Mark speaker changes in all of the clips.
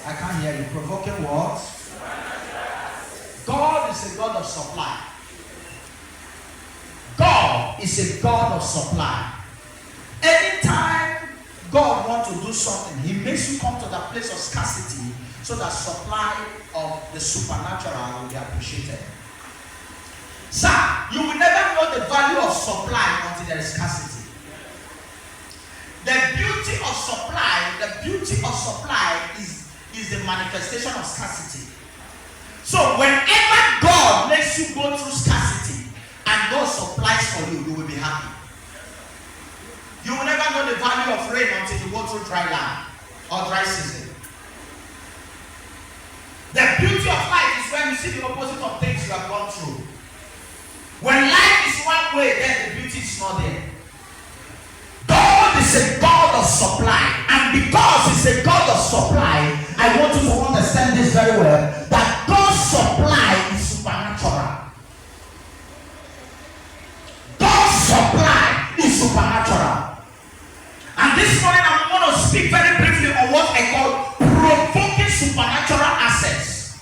Speaker 1: I can't hear you. Provoking what? God is a God of supply. God is a God of supply. Anytime God wants to do something, He makes you come to that place of scarcity so that supply of the supernatural will be appreciated. Sir, you will never know the value of supply until there is scarcity. The beauty of supply is the manifestation of scarcity. So whenever God makes you go through scarcity and God supplies for you, you will be happy. You will never know the value of rain until you go through dry land or dry season. The beauty of life is when you see the opposite of things you have gone through. When life is one way, then the beauty is not there. God is a God of supply, and because He's a God of supply, I want you to understand this very well, that God's supply is supernatural. God's supply is supernatural. And this morning I'm going to speak very briefly on what I call provoking supernatural access.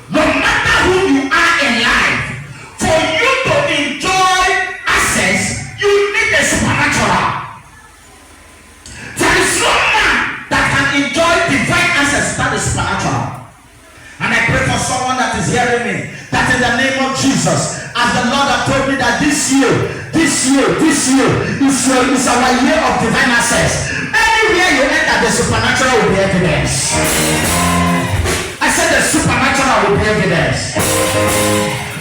Speaker 1: No matter who you are in life, for you to enjoy access, you need the supernatural. There is no man that can enjoy divine access without the supernatural. And I pray for someone that is hearing me, that in the name of Jesus, as the Lord has told me that this year is our year of divine access. Anywhere you enter, the supernatural will be evidence. I said the supernatural will be evidence.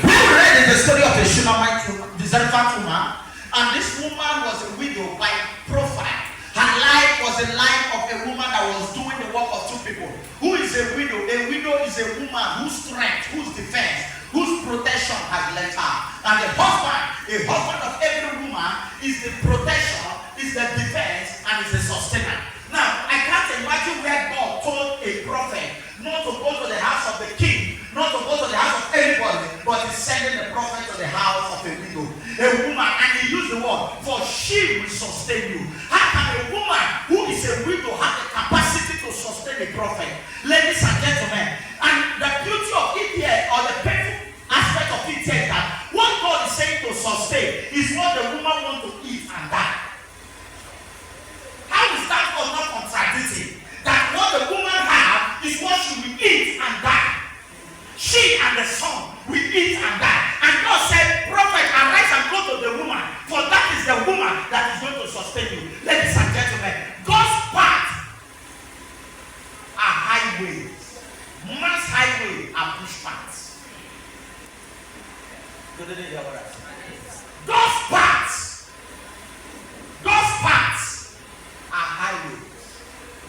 Speaker 1: We read in the story of the Shunammite woman, the Zarephath woman, and this woman was a widow by profile. Her life was a life of a woman that was doing the work of two people. Who is a widow? A widow is a woman whose strength, whose defense, whose protection has left her. And a husband of every woman is the protection, is the defense, and is the sustainer. Now, I can't imagine where God told a prophet not to go to the house of the king, not to go to the house of anybody, but He's sending the prophet to the house of a widow, a woman, and He used the word, for she will sustain you. How can a woman who is a widow have the capacity to sustain a prophet? Ladies and gentlemen, and the beauty of it here, or the painful aspect of it here, that what God is saying to sustain is what the woman wants to eat and die. How is that God not contradicting? That what the woman has is what she will eat and die. She and the son will eat and die. And God said, prophet, arise and go to the woman, for that is the woman that is going to sustain you. Ladies and gentlemen, God's path are highways. Man's highway are bush paths. God's paths are highways.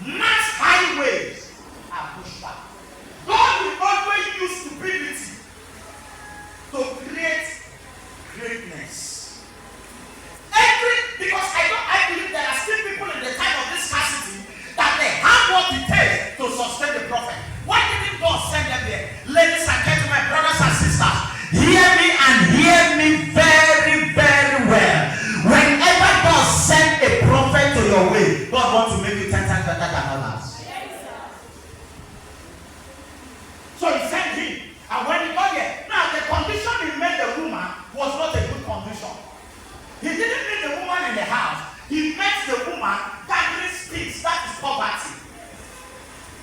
Speaker 1: Man's highways are bush paths. God will always use stupidity to create greatness. Because I believe there are still people in the time of this scarcity that they have what it takes to sustain the prophet. Why didn't God send them there? Ladies and gentlemen, brothers and sisters, hear me and hear me very, very well. Whenever God sends a prophet to your way, God wants to make you 10 times better than others. So He sent him, and when he got there, now the condition He made the woman was not a good condition. He didn't meet the woman in the house. He met the woman gathering sticks. That is poverty.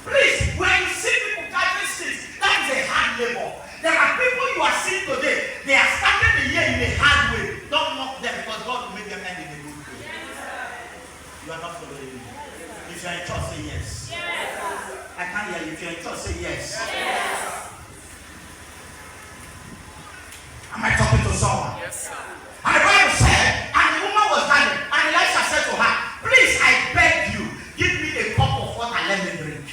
Speaker 1: Please, when you see people gathering sticks, that is a hard labor. There are people you are seeing today, they are starting the year in a hard way. Don't mock them, because God will make them end in a good way. Yes, you are not following me. If you are in church, say yes. Yes. I can't hear you. If you are in church, say yes. Yes. Am I talking to someone? Yes, sir. And the Bible said, and the woman was dying, and Elisha said to her, please, I beg you, give me a cup of water, let me drink.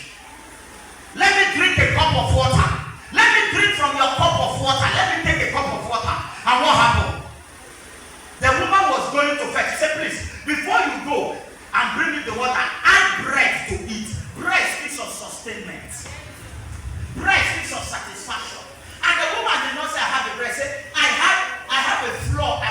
Speaker 1: Let me drink a cup of water. Let me drink from your cup of water. Let me take a cup of water. And what happened? The woman was going to fetch. She said, please, before you go and bring me the water, add bread to eat. Bread speaks of sustainment. Bread speaks of satisfaction. And the woman did not say, I have a bread. Say, I have a flour.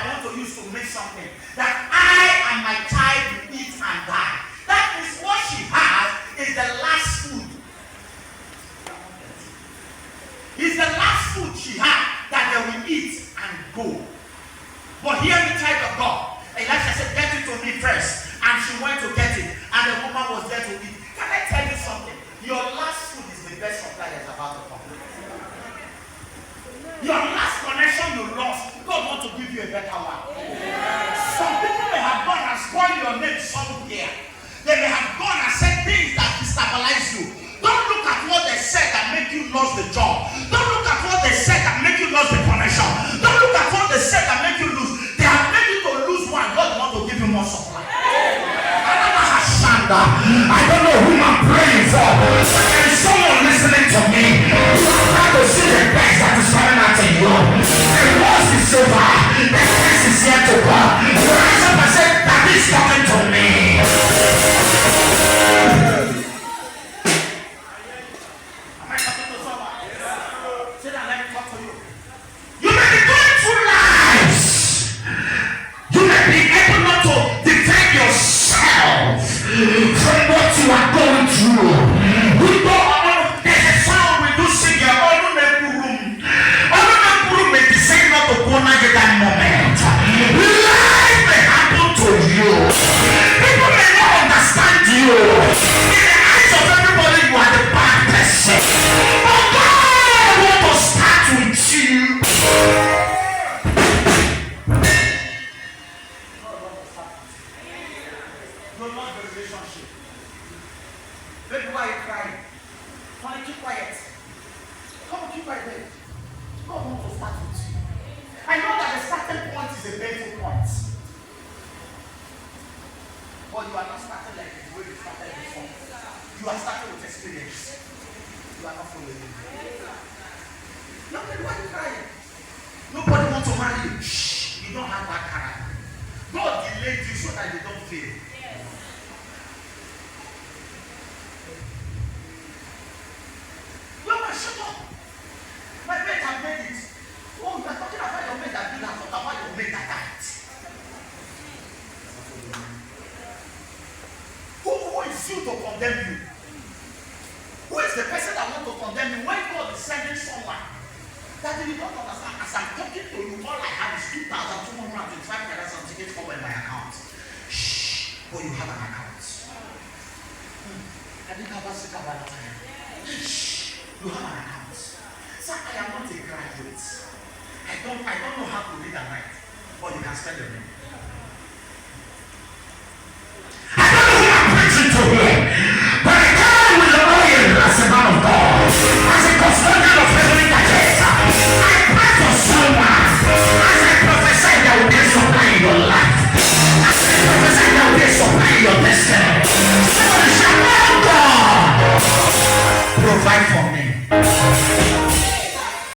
Speaker 1: I don't know whom I'm praying for, but there is someone listening to me. You are proud to see the best that is coming out in you. The worst is over. The best is yet to come. You rise up and say, that is talking to me. Am I talking to someone? Say that, let me talk to you. You may be going through lives. You may be able not to defend yourself from what you are going through. We don't. There's a song we do sing here. All may decide not to go at that moment. Life may happen to you. People may not understand you. In the eyes of everybody, you are the bad person. But God wants to start with you. No love the relationship. Baby, why are you crying? Honey, keep quiet. Come on, keep quiet, baby. God wants to start with you. I know that the starting point is a painful point. But you are not starting like the way you started before. You are starting with experience. You are not following me. No, baby, why are you crying? Nobody wants to marry you. Shh, you don't have that character. God delayed you so that you don't fail. Shut up. My mate have made it. Oh, you are talking about your mate that did that. Talk about your mate that died. Who is you to condemn you? Who is the person that wants to condemn you when God is sending someone that you don't understand? As I'm talking to you, all I have is 2,225 naira certificate for in my account. Shh. Oh, you have an account. I didn't have a sick about time. Shh. You have an account. Sir, I am not a graduate. I don't know how to read and write. But you can spell your name. I don't know who I'm preaching to here. But I come with the oil as a man of God. As a custodian of heavenly digest. I pray for someone. As I prophesy, there will be a supply in your life. As I prophesy, there will be a supply in your destiny. Somebody shout, oh God, provide for me.